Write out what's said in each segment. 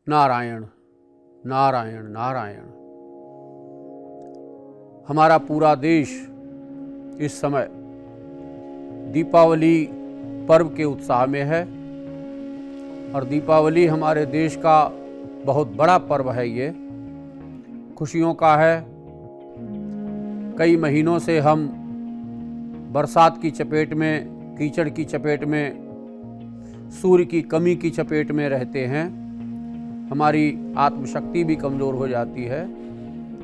नारायण नारायण नारायण। हमारा पूरा देश इस समय दीपावली पर्व के उत्साह में है और दीपावली हमारे देश का बहुत बड़ा पर्व है। ये खुशियों का है। कई महीनों से हम बरसात की चपेट में, कीचड़ की चपेट में, सूर्य की कमी की चपेट में रहते हैं। हमारी आत्मशक्ति भी कमज़ोर हो जाती है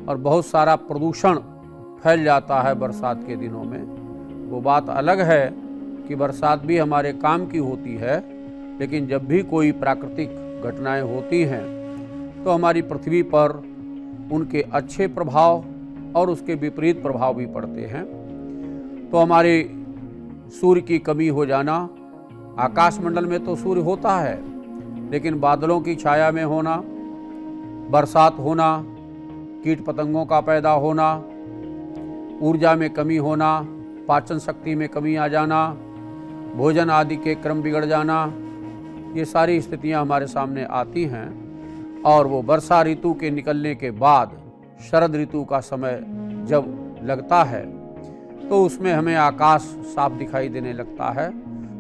और बहुत सारा प्रदूषण फैल जाता है बरसात के दिनों में। वो बात अलग है कि बरसात भी हमारे काम की होती है, लेकिन जब भी कोई प्राकृतिक घटनाएं होती हैं तो हमारी पृथ्वी पर उनके अच्छे प्रभाव और उसके विपरीत प्रभाव भी पड़ते हैं। तो हमारे सूर्य की कमी हो जाना, आकाशमंडल में तो सूर्य होता है, लेकिन बादलों की छाया में होना, बरसात होना, कीट पतंगों का पैदा होना, ऊर्जा में कमी होना, पाचन शक्ति में कमी आ जाना, भोजन आदि के क्रम बिगड़ जाना, ये सारी स्थितियां हमारे सामने आती हैं। और वो वर्षा ऋतु के निकलने के बाद शरद ऋतु का समय जब लगता है तो उसमें हमें आकाश साफ दिखाई देने लगता है।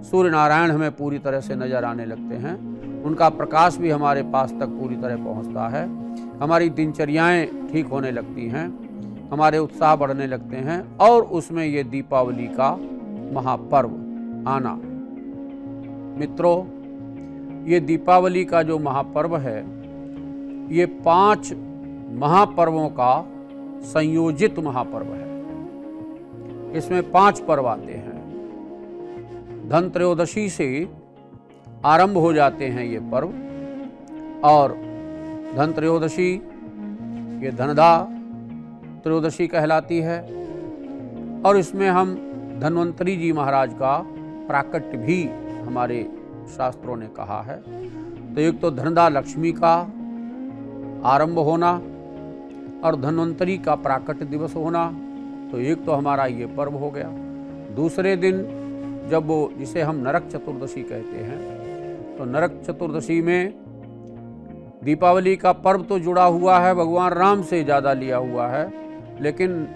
सूर्य नारायण हमें पूरी तरह से नज़र आने लगते हैं। उनका प्रकाश भी हमारे पास तक पूरी तरह पहुंचता है। हमारी दिनचर्याएं ठीक होने लगती हैं, हमारे उत्साह बढ़ने लगते हैं और उसमें ये दीपावली का महापर्व आना। मित्रों, ये दीपावली का जो महापर्व है, ये 5 महापर्वों का संयोजित महापर्व है। इसमें 5 पर्व आते हैं। धनत्रयोदशी से आरंभ हो जाते हैं ये पर्व और धनत्रयोदशी ये धनदा त्रयोदशी कहलाती है और इसमें हम धन्वंतरी जी महाराज का प्राकट्य भी हमारे शास्त्रों ने कहा है। तो एक तो धनदा लक्ष्मी का आरंभ होना और धन्वंतरी का प्राकट्य दिवस होना, तो एक तो हमारा ये पर्व हो गया। दूसरे दिन जब वो, जिसे हम नरक चतुर्दशी कहते हैं, तो नरक चतुर्दशी में दीपावली का पर्व तो जुड़ा हुआ है, भगवान राम से ज़्यादा लिया हुआ है, लेकिन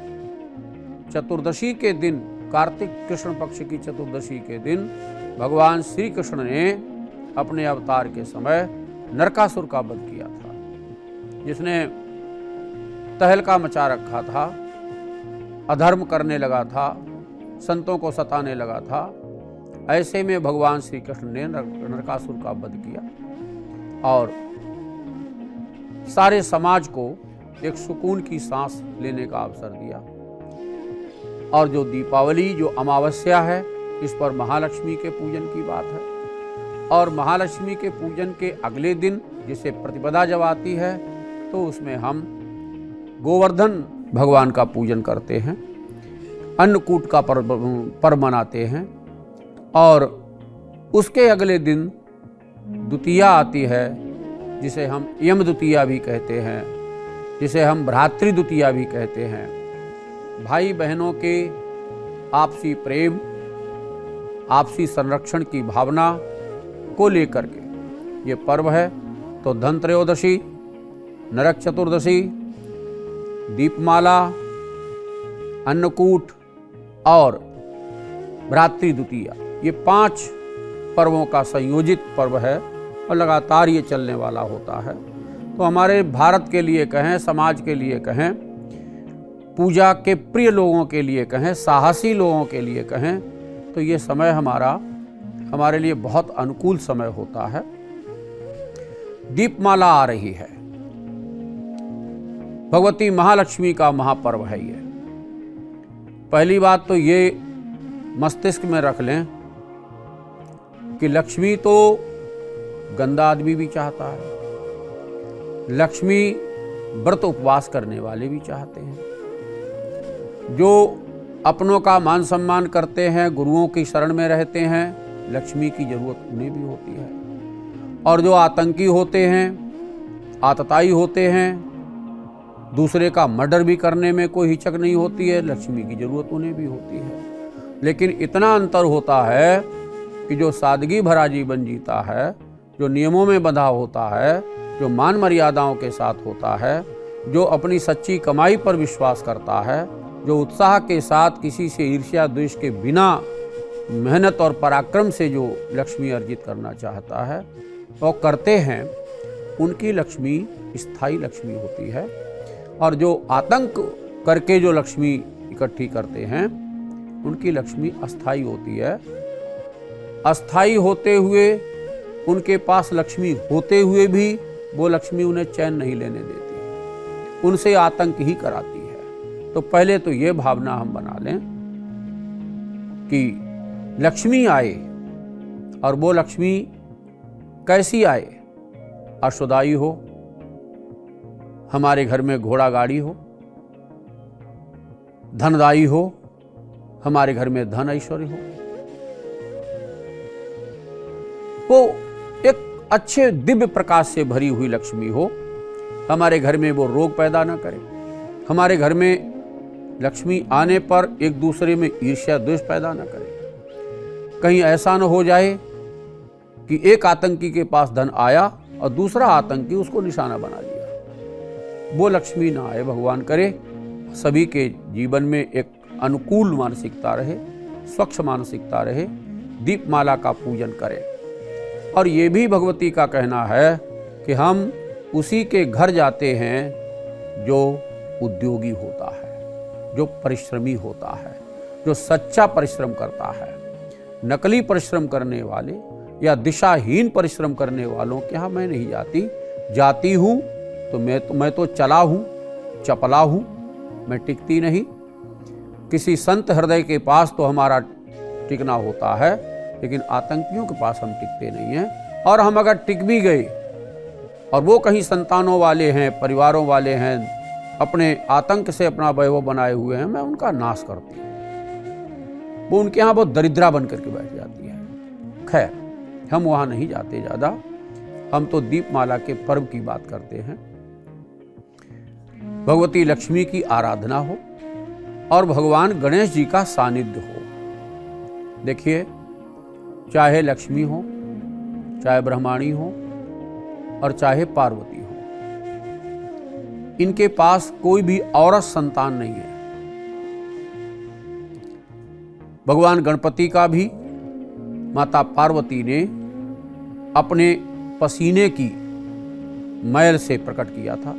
चतुर्दशी के दिन, कार्तिक कृष्ण पक्ष की चतुर्दशी के दिन भगवान श्री कृष्ण ने अपने अवतार के समय नरकासुर का वध किया था, जिसने तहलका मचा रखा था, अधर्म करने लगा था, संतों को सताने लगा था। ऐसे में भगवान श्री कृष्ण ने नरकासुर का वध किया और सारे समाज को एक सुकून की सांस लेने का अवसर दिया। और जो दीपावली, जो अमावस्या है, इस पर महालक्ष्मी के पूजन की बात है और महालक्ष्मी के पूजन के अगले दिन, जिसे प्रतिपदा जब आती है, तो उसमें हम गोवर्धन भगवान का पूजन करते हैं, अन्नकूट का पर्व मनाते हैं और उसके अगले दिन द्वितीया आती है, जिसे हम यम द्वितीया भी कहते हैं, जिसे हम भ्रातृ द्वितीया भी कहते हैं। भाई बहनों के आपसी प्रेम, आपसी संरक्षण की भावना को लेकर के ये पर्व है। तो धनत्रयोदशी, नरक चतुर्दशी, दीपमाला, अन्नकूट और भ्रातृ द्वितीया, ये 5 पर्वों का संयोजित पर्व है और लगातार ये चलने वाला होता है। तो हमारे भारत के लिए कहें, समाज के लिए कहें, पूजा के प्रिय लोगों के लिए कहें, साहसी लोगों के लिए कहें, तो ये समय हमारे लिए बहुत अनुकूल समय होता है। दीपमाला आ रही है, भगवती महालक्ष्मी का महापर्व है ये। पहली बात तो ये मस्तिष्क में रख लें कि लक्ष्मी तो गंदा आदमी भी चाहता है, लक्ष्मी व्रत उपवास करने वाले भी चाहते हैं, जो अपनों का मान सम्मान करते हैं, गुरुओं की शरण में रहते हैं, लक्ष्मी की जरूरत उन्हें भी होती है। और जो आतंकी होते हैं, आतताई होते हैं, दूसरे का मर्डर भी करने में कोई हिचक नहीं होती है, लक्ष्मी की जरूरत उन्हें भी होती है। लेकिन इतना अंतर होता है कि जो सादगी भरा जीवन जीता है, जो नियमों में बंधा होता है, जो मान मर्यादाओं के साथ होता है, जो अपनी सच्ची कमाई पर विश्वास करता है, जो उत्साह के साथ किसी से ईर्ष्या द्वेष के बिना मेहनत और पराक्रम से जो लक्ष्मी अर्जित करना चाहता है और करते हैं, उनकी लक्ष्मी स्थायी लक्ष्मी होती है। और जो आतंक करके जो लक्ष्मी इकट्ठी करते हैं, उनकी लक्ष्मी अस्थायी होती है। अस्थायी होते हुए, उनके पास लक्ष्मी होते हुए भी वो लक्ष्मी उन्हें चैन नहीं लेने देती, उनसे आतंक ही कराती है। तो पहले तो ये भावना हम बना लें कि लक्ष्मी आए, और वो लक्ष्मी कैसी आए? अश्वदायी हो, हमारे घर में घोड़ा गाड़ी हो, धनदायी हो, हमारे घर में धन ऐश्वर्य हो, वो एक अच्छे दिव्य प्रकाश से भरी हुई लक्ष्मी हो, हमारे घर में वो रोग पैदा ना करे, हमारे घर में लक्ष्मी आने पर एक दूसरे में ईर्ष्या द्वेष पैदा ना करे। कहीं ऐसा न हो जाए कि एक आतंकी के पास धन आया और दूसरा आतंकी उसको निशाना बना लिया। वो लक्ष्मी ना आए, भगवान करे। सभी के जीवन में एक अनुकूल मानसिकता रहे, स्वच्छ मानसिकता रहे, दीपमाला का पूजन करें। और ये भी भगवती का कहना है कि हम उसी के घर जाते हैं जो उद्योगी होता है, जो परिश्रमी होता है, जो सच्चा परिश्रम करता है। नकली परिश्रम करने वाले या दिशाहीन परिश्रम करने वालों के यहाँ मैं नहीं जाती हूँ तो मैं तो चला हूँ, चपला हूँ, मैं टिकती नहीं। किसी संत हृदय के पास तो हमारा टिकना होता है, लेकिन आतंकियों के पास हम टिकते नहीं हैं। और हम अगर टिक भी गए और वो कहीं संतानों वाले हैं, परिवारों वाले हैं, अपने आतंक से अपना वैभव बनाए हुए हैं, मैं उनका नाश करती हूँ। वो उनके यहाँ बहुत दरिद्रा बन करके बैठ जाती है। खैर, हम वहाँ नहीं जाते ज़्यादा, हम तो दीपमाला के पर्व की बात करते हैं। भगवती लक्ष्मी की आराधना हो और भगवान गणेश जी का सानिध्य हो। देखिए, चाहे लक्ष्मी हो, चाहे ब्रह्माणी हो और चाहे पार्वती हो, इनके पास कोई भी औरत संतान नहीं है। भगवान गणपति का भी माता पार्वती ने अपने पसीने की मैल से प्रकट किया था।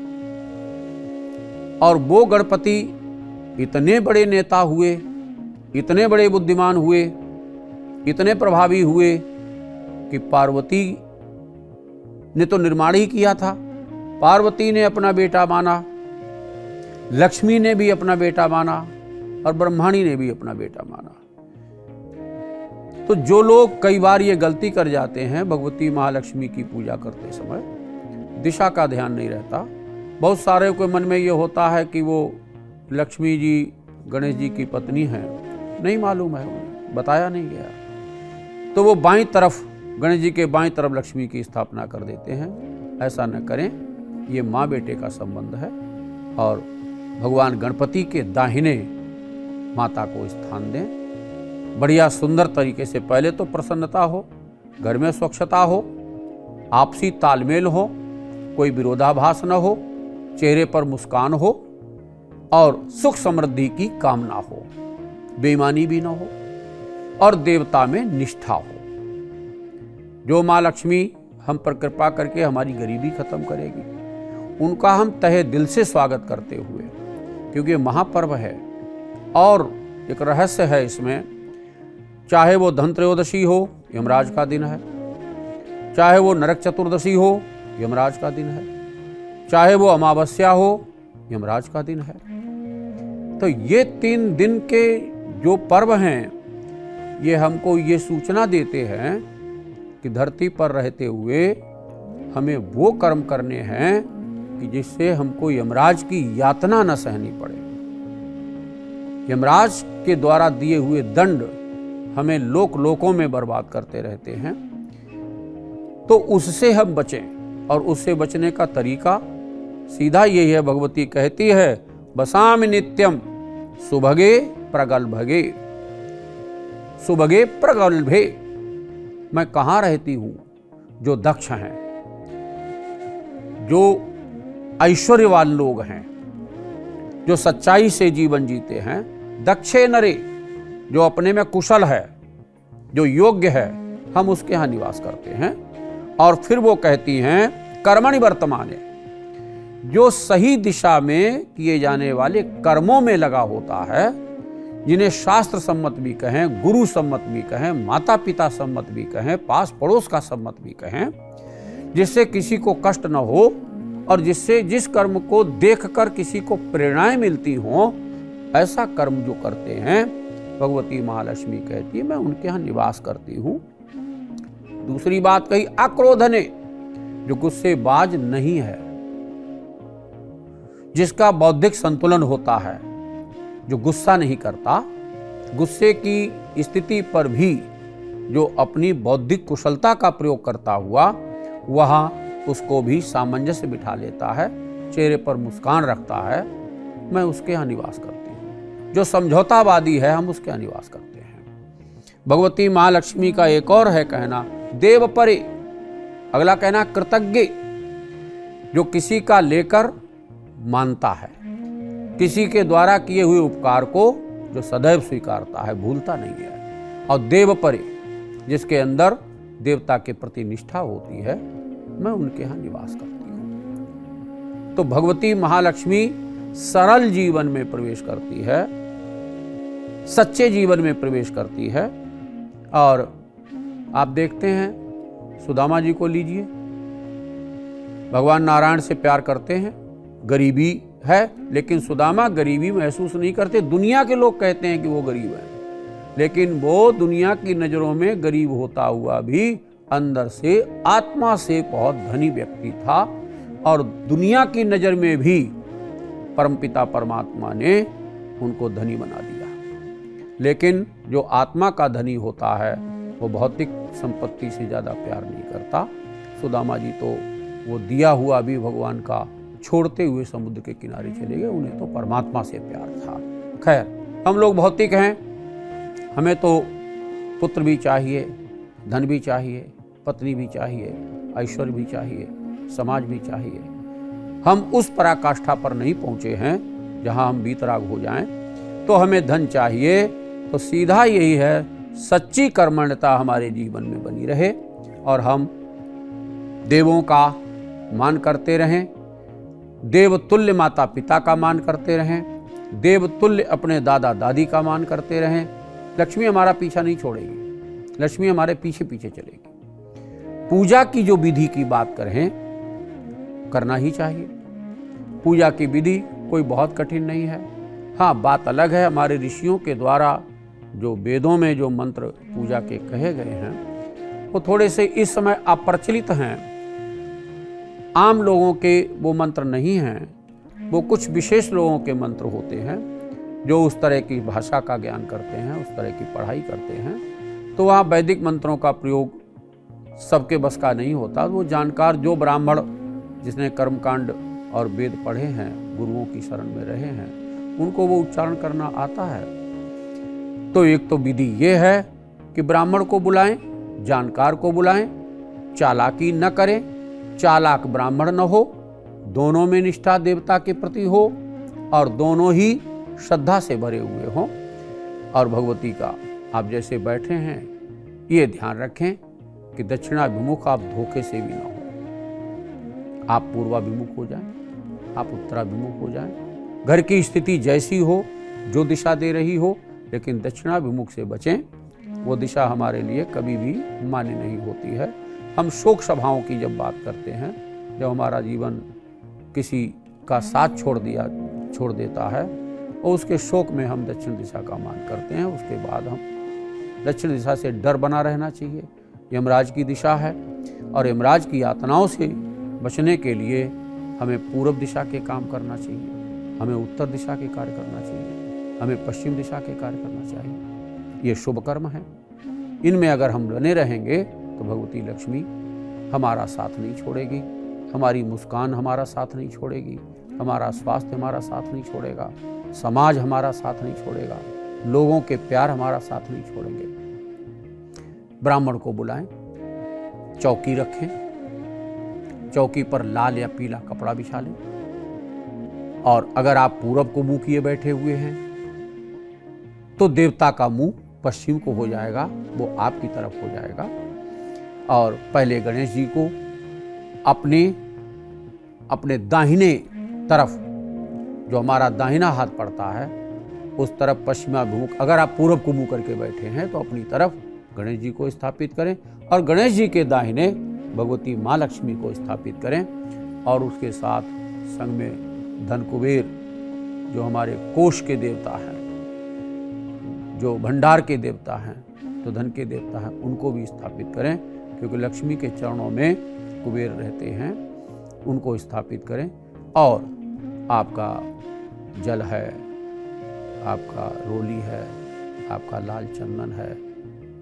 और वो गणपति इतने बड़े नेता हुए, इतने बड़े बुद्धिमान हुए, इतने प्रभावी हुए कि पार्वती ने तो निर्माण ही किया था। पार्वती ने अपना बेटा माना, लक्ष्मी ने भी अपना बेटा माना और ब्रह्माणी ने भी अपना बेटा माना। तो जो लोग कई बार ये गलती कर जाते हैं, भगवती महालक्ष्मी की पूजा करते समय दिशा का ध्यान नहीं रहता। बहुत सारे के मन में ये होता है कि वो लक्ष्मी जी गणेश जी की पत्नी हैं, नहीं मालूम है, उन्हें बताया नहीं गया, तो वो बाईं तरफ, गणेश जी के बाईं तरफ लक्ष्मी की स्थापना कर देते हैं। ऐसा न करें, ये माँ बेटे का संबंध है। और भगवान गणपति के दाहिने माता को स्थान दें। बढ़िया सुंदर तरीके से, पहले तो प्रसन्नता हो, घर में स्वच्छता हो, आपसी तालमेल हो, कोई विरोधाभास न हो, चेहरे पर मुस्कान हो और सुख समृद्धि की कामना हो, बेईमानी भी न हो और देवता में निष्ठा हो। जो माँ लक्ष्मी हम पर कृपा करके हमारी गरीबी खत्म करेगी, उनका हम तहे दिल से स्वागत करते हुए, क्योंकि महापर्व है और एक रहस्य है इसमें। चाहे वो धन त्रयोदशी हो, यमराज का दिन है, चाहे वो नरक चतुर्दशी हो, यमराज का दिन है, चाहे वो अमावस्या हो, यमराज का दिन है। तो ये 3 दिन के जो पर्व हैं, ये हमको ये सूचना देते हैं कि धरती पर रहते हुए हमें वो कर्म करने हैं कि जिससे हमको यमराज की यातना न सहनी पड़े। यमराज के द्वारा दिए हुए दंड हमें लोकों में बर्बाद करते रहते हैं। तो उससे हम बचें, और उससे बचने का तरीका सीधा यही है। भगवती कहती है, बसामि नित्यम सुभगे प्रगल्भगे, सुभगे प्रगल्भे। मैं कहाँ रहती हूँ? जो दक्ष हैं, जो ऐश्वर्यवान लोग हैं, जो सच्चाई से जीवन जीते हैं, दक्षे नरे, जो अपने में कुशल है, जो योग्य है, हम उसके यहाँ निवास करते हैं। और फिर वो कहती हैं कर्मणि वर्तमाने, जो सही दिशा में किए जाने वाले कर्मों में लगा होता है, जिन्हें शास्त्र सम्मत भी कहें, गुरु सम्मत भी कहें, माता पिता सम्मत भी कहें, पास पड़ोस का सम्मत भी कहें, जिससे किसी को कष्ट न हो और जिससे जिस कर्म को देखकर किसी को प्रेरणाएं मिलती हों, ऐसा कर्म जो करते हैं, भगवती महालक्ष्मी कहती है मैं उनके यहाँ निवास करती हूँ। दूसरी बात कही अक्रोधने, जो गुस्से बाज नहीं है, जिसका बौद्धिक संतुलन होता है, जो गुस्सा नहीं करता, गुस्से की स्थिति पर भी जो अपनी बौद्धिक कुशलता का प्रयोग करता हुआ वहाँ उसको भी सामंजस्य बिठा लेता है, चेहरे पर मुस्कान रखता है, मैं उसके यहाँ निवास करती हूँ। जो समझौतावादी है, हम उसके यहाँ निवास करते हैं। भगवती महालक्ष्मी का एक और है कहना देव परे, अगला कहना कृतज्ञ, जो किसी का लेकर मानता है, किसी के द्वारा किए हुए उपकार को जो सदैव स्वीकारता है, भूलता नहीं है। और देव परे, जिसके अंदर देवता के प्रति निष्ठा होती है, मैं उनके यहाँ निवास करती हूँ। तो भगवती महालक्ष्मी सरल जीवन में प्रवेश करती है, सच्चे जीवन में प्रवेश करती है। और आप देखते हैं सुदामा जी को लीजिए, भगवान नारायण से प्यार करते हैं, गरीबी है, लेकिन सुदामा गरीबी महसूस नहीं करते। दुनिया के लोग कहते हैं कि वो गरीब है, लेकिन वो दुनिया की नज़रों में गरीब होता हुआ भी अंदर से आत्मा से बहुत धनी व्यक्ति था। और दुनिया की नज़र में भी परमपिता परमात्मा ने उनको धनी बना दिया। लेकिन जो आत्मा का धनी होता है वो भौतिक संपत्ति से ज़्यादा प्यार नहीं करता। सुदामा जी तो वो दिया हुआ भी भगवान का छोड़ते हुए समुद्र के किनारे चले गए, उन्हें तो परमात्मा से प्यार था। खैर, हम लोग भौतिक हैं, हमें तो पुत्र भी चाहिए, धन भी चाहिए, पत्नी भी चाहिए, ऐश्वर्य भी चाहिए, समाज भी चाहिए। हम उस पराकाष्ठा पर नहीं पहुँचे हैं जहाँ हम बीतराग हो जाएं। तो हमें धन चाहिए, तो सीधा यही है, सच्ची कर्मण्यता हमारे जीवन में बनी रहे और हम देवों का मान करते रहें, देवतुल्य माता पिता का मान करते रहें, देवतुल्य अपने दादा दादी का मान करते रहें। लक्ष्मी हमारा पीछा नहीं छोड़ेगी, लक्ष्मी हमारे पीछे पीछे चलेगी। पूजा की जो विधि की बात करें, करना ही चाहिए। पूजा की विधि कोई बहुत कठिन नहीं है। हाँ, बात अलग है, हमारे ऋषियों के द्वारा जो वेदों में जो मंत्र पूजा के कहे गए हैं वो थोड़े से इस समय अप्रचलित हैं, आम लोगों के वो मंत्र नहीं हैं, वो कुछ विशेष लोगों के मंत्र होते हैं जो उस तरह की भाषा का ज्ञान करते हैं, उस तरह की पढ़ाई करते हैं। तो वहाँ वैदिक मंत्रों का प्रयोग सबके बस का नहीं होता। वो जानकार, जो ब्राह्मण जिसने कर्मकांड और वेद पढ़े हैं, गुरुओं की शरण में रहे हैं, उनको वो उच्चारण करना आता है। तो एक तो विधि ये है कि ब्राह्मण को बुलाएं, जानकार को बुलाएं, चालाकी न करें, चालाक ब्राह्मण न हो, दोनों में निष्ठा देवता के प्रति हो और दोनों ही श्रद्धा से भरे हुए हों। और भगवती का आप जैसे बैठे हैं ये ध्यान रखें कि दक्षिणाभिमुख आप धोखे से भी ना हो। आप पूर्वाभिमुख हो जाएं, आप उत्तराभिमुख हो जाएं। घर की स्थिति जैसी हो, जो दिशा दे रही हो, लेकिन दक्षिणाभिमुख से बचें। वो दिशा हमारे लिए कभी भी मान्य नहीं होती है। हम शोक सभाओं की जब बात करते हैं, जब हमारा जीवन किसी का साथ छोड़ देता है और उसके शोक में हम दक्षिण दिशा का मान करते हैं, उसके बाद हम दक्षिण दिशा से डर बना रहना चाहिए। यमराज की दिशा है और यमराज की यातनाओं से बचने के लिए हमें पूर्व दिशा के काम करना चाहिए, हमें उत्तर दिशा के कार्य करना चाहिए, हमें पश्चिम दिशा के कार्य करना चाहिए। ये शुभ कर्म है। इनमें अगर हम बने रहेंगे तो भगवती लक्ष्मी हमारा साथ नहीं छोड़ेगी, हमारी मुस्कान हमारा साथ नहीं छोड़ेगी, हमारा स्वास्थ्य हमारा साथ नहीं छोड़ेगा, समाज हमारा साथ नहीं छोड़ेगा, लोगों के प्यार हमारा साथ नहीं छोड़ेंगे। ब्राह्मण को बुलाएं, चौकी रखें, चौकी पर लाल या पीला कपड़ा बिछा लें। और अगर आप पूरब को मुंह किए बैठे हुए हैं तो देवता का मुंह पश्चिम को हो जाएगा, वो आपकी तरफ हो जाएगा। और पहले गणेश जी को अपने दाहिने तरफ, जो हमारा दाहिना हाथ पड़ता है उस तरफ पश्चिमाभिमुख, अगर आप पूरब को मुंह करके बैठे हैं तो अपनी तरफ गणेश जी को स्थापित करें और गणेश जी के दाहिने भगवती माँ लक्ष्मी को स्थापित करें। और उसके साथ संग में धन कुबेर, जो हमारे कोष के देवता हैं, जो भंडार के देवता हैं, तो धन के देवता हैं, उनको भी स्थापित करें, क्योंकि लक्ष्मी के चरणों में कुबेर रहते हैं, उनको स्थापित करें। और आपका जल है, आपका रोली है, आपका लाल चंदन है,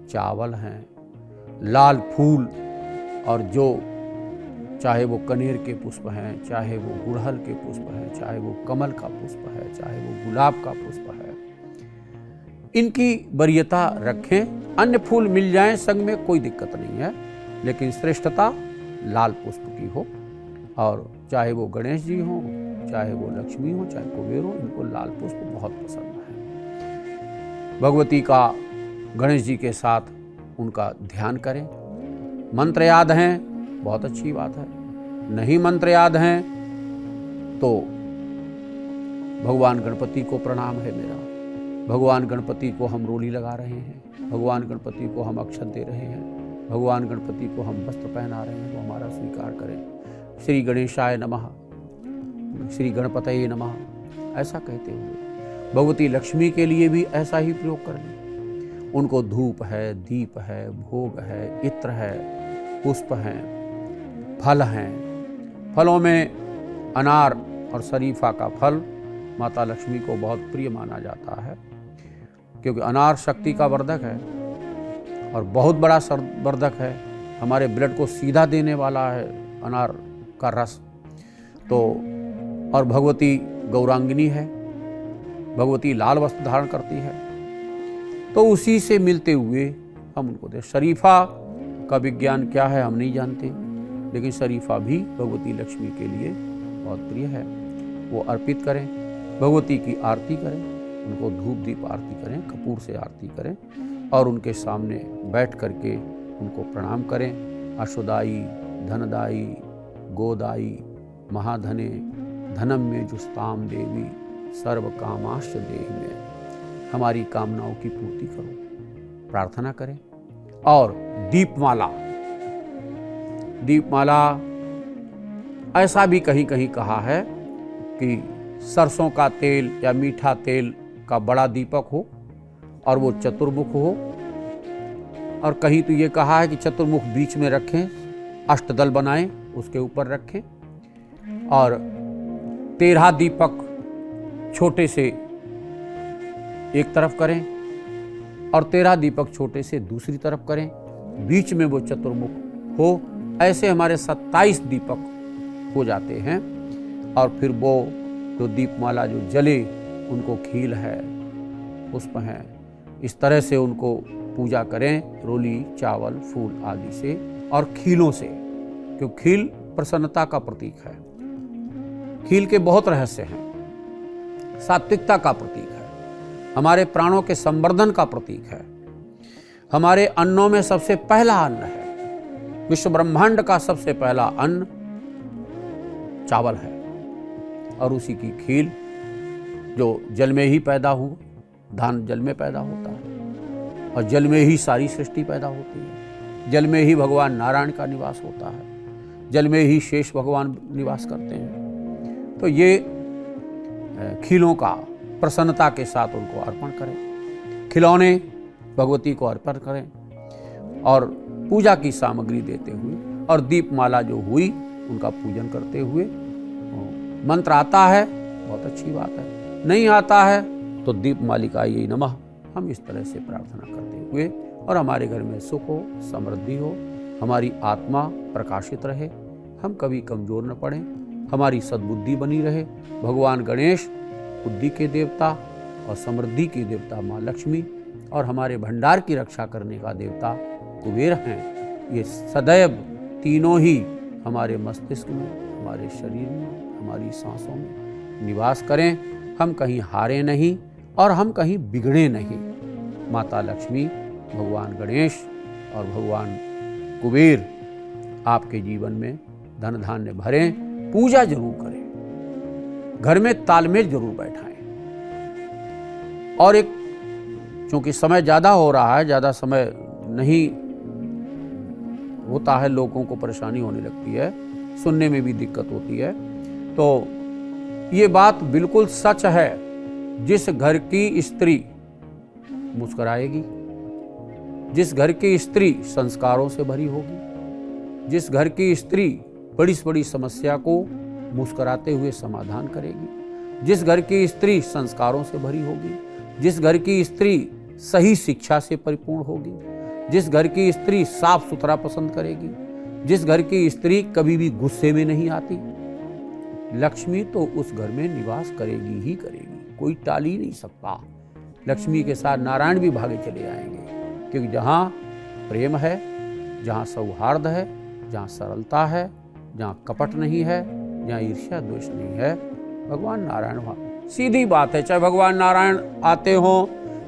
चावल हैं, लाल फूल, और जो चाहे वो कनेर के पुष्प हैं, चाहे वो गुड़हल के पुष्प हैं, चाहे वो कमल का पुष्प है, चाहे वो गुलाब का पुष्प है, इनकी वरीयता रखें। अन्य फूल मिल जाएं संग में, कोई दिक्कत नहीं है, लेकिन श्रेष्ठता लाल पुष्प की हो। और चाहे वो गणेश जी हों, चाहे वो लक्ष्मी हो, चाहे कुबेर हो, इनको लाल पुष्प बहुत पसंद है। भगवती का गणेश जी के साथ उनका ध्यान करें। मंत्र याद हैं, बहुत अच्छी बात है। नहीं मंत्र याद हैं तो भगवान गणपति को प्रणाम है मेरा। भगवान गणपति को हम रोली लगा रहे हैं, भगवान गणपति को हम अक्षत दे रहे हैं, भगवान गणपति को हम वस्त्र पहना रहे हैं, वो हमारा स्वीकार करें। श्री गणेशाय नमः, श्री गणपतये नमः, ऐसा कहते हुए भगवती लक्ष्मी के लिए भी ऐसा ही प्रयोग कर लें। उनको धूप है, दीप है, भोग है, इत्र है, पुष्प हैं, फल हैं। फलों में अनार और शरीफा का फल माता लक्ष्मी को बहुत प्रिय माना जाता है, क्योंकि अनार शक्ति का वर्धक है और बहुत बड़ा वर्धक है। हमारे ब्लड को सीधा देने वाला है अनार का रस। तो और भगवती गौरांगिनी है, भगवती लाल वस्त्र धारण करती है, तो उसी से मिलते हुए हम उनको दे। शरीफा का विज्ञान क्या है हम नहीं जानते, लेकिन शरीफा भी भगवती लक्ष्मी के लिए बहुत प्रिय है। वो अर्पित करें, भगवती की आरती करें, उनको धूप दीप आरती करें, कपूर से आरती करें और उनके सामने बैठ करके उनको प्रणाम करें। अशुदाई, धनदाई, गोदाई, महाधने, धनम में जुस्ताम देवी, सर्व कामाश्च देहि में, हमारी कामनाओं की पूर्ति करो, प्रार्थना करें। और दीपमाला, दीपमाला ऐसा भी कहीं कहीं कहा है कि सरसों का तेल या मीठा तेल का बड़ा दीपक हो और वो चतुर्मुख हो, और कहीं तो ये कहा है कि चतुर्मुख बीच में रखें, अष्टदल बनाएं, उसके ऊपर रखें, और 13 दीपक छोटे से एक तरफ करें और 13 दीपक छोटे से दूसरी तरफ करें, बीच में वो चतुर्मुख हो। ऐसे हमारे 27 दीपक हो जाते हैं। और फिर वो जो दीपमाला जो जले, उनको खील है, पुष्प हैं, इस तरह से उनको पूजा करें, रोली, चावल, फूल आदि से और खीलों से, क्योंकि खील प्रसन्नता का प्रतीक है। खील के बहुत रहस्य हैं। सात्विकता का प्रतीक है, हमारे प्राणों के संवर्धन का प्रतीक है, हमारे अन्नों में सबसे पहला अन्न है। विश्व ब्रह्मांड का सबसे पहला अन्न चावल है, और उसी की खील जो जल में ही पैदा हुआ, धान जल में पैदा होता है और जल में ही सारी सृष्टि पैदा होती है, जल में ही भगवान नारायण का निवास होता है, जल में ही शेष भगवान निवास करते हैं। तो ये खीलों का प्रसन्नता के साथ उनको अर्पण करें, खिलौने भगवती को अर्पण करें और पूजा की सामग्री देते हुए, और दीपमाला जो हुई उनका पूजन करते हुए। मंत्र आता है बहुत अच्छी बात है, नहीं आता है तो दीपमालिकायै नमः, हम इस तरह से प्रार्थना करते हुए, और हमारे घर में सुख हो, समृद्धि हो, हमारी आत्मा प्रकाशित रहे, हम कभी कमजोर न पड़ें, हमारी सद्बुद्धि बनी रहे। भगवान गणेश बुद्धि के देवता और समृद्धि के देवता माँ लक्ष्मी और हमारे भंडार की रक्षा करने का देवता कुबेर हैं। ये सदैव तीनों ही हमारे मस्तिष्क में, हमारे शरीर में, हमारी सांसों में निवास करें। हम कहीं हारे नहीं और हम कहीं बिगड़े नहीं। माता लक्ष्मी, भगवान गणेश और भगवान कुबेर आपके जीवन में धन धान्य भरें। पूजा जरूर करें, घर में तालमेल जरूर बैठाएं। और एक, चूंकि समय ज़्यादा हो रहा है, ज़्यादा समय नहीं होता है, लोगों को परेशानी होने लगती है, सुनने में भी दिक्कत होती है, तो ये बात बिल्कुल सच है। जिस घर की स्त्री मुस्कुराएगी, जिस घर की स्त्री संस्कारों से भरी होगी, जिस घर की स्त्री बड़ी से बड़ी समस्या को मुस्कुराते हुए समाधान करेगी, जिस घर की स्त्री संस्कारों से भरी होगी, जिस घर की स्त्री सही शिक्षा से परिपूर्ण होगी, जिस घर की स्त्री साफ सुथरा पसंद करेगी, जिस घर की स्त्री कभी भी गुस्से में नहीं आती, लक्ष्मी तो उस घर में निवास करेगी ही करेगी, कोई टाल ही नहीं सकता। लक्ष्मी के साथ नारायण भी भागे चले आएंगे, क्योंकि जहाँ प्रेम है, जहाँ सौहार्द है, जहाँ सरलता है, जहाँ कपट नहीं है, जहाँ ईर्ष्या द्वेष नहीं है, भगवान नारायण वहाँ। सीधी बात है, चाहे भगवान नारायण आते हों,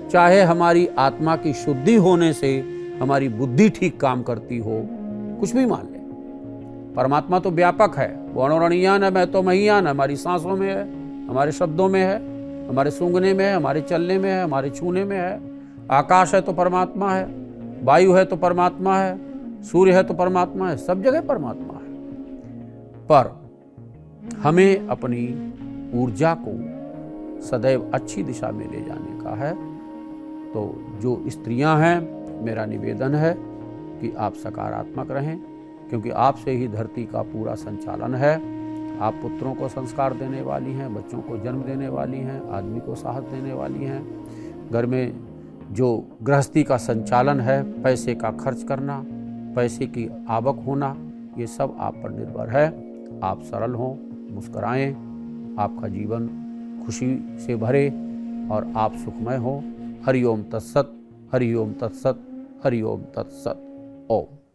चाहे हमारी आत्मा की शुद्धि होने से हमारी बुद्धि ठीक काम करती हो, कुछ भी मान ले, परमात्मा तो व्यापक है। वो अणुरणीयान है, मैं तो महियान है, हमारी सांसों में है, हमारे शब्दों में है, हमारे सूंघने में है, हमारे चलने में है, हमारे छूने में है। आकाश है तो परमात्मा है, वायु है तो परमात्मा है, सूर्य है तो परमात्मा है, सब जगह परमात्मा है। पर हमें अपनी ऊर्जा को सदैव अच्छी दिशा में ले जाने का है। तो जो स्त्रियां हैं, मेरा निवेदन है कि आप सकारात्मक रहें, क्योंकि आपसे ही धरती का पूरा संचालन है। आप पुत्रों को संस्कार देने वाली हैं, बच्चों को जन्म देने वाली हैं, आदमी को साहस देने वाली हैं। घर में जो गृहस्थी का संचालन है, पैसे का खर्च करना, पैसे की आवक होना, ये सब आप पर निर्भर है। आप सरल हों, मुस्कराएं, आपका जीवन खुशी से भरे और आप सुखमय हों। हरि ओम तत्सत, हरि ओम तत्सत, हरि ओम तत्सत। ओम।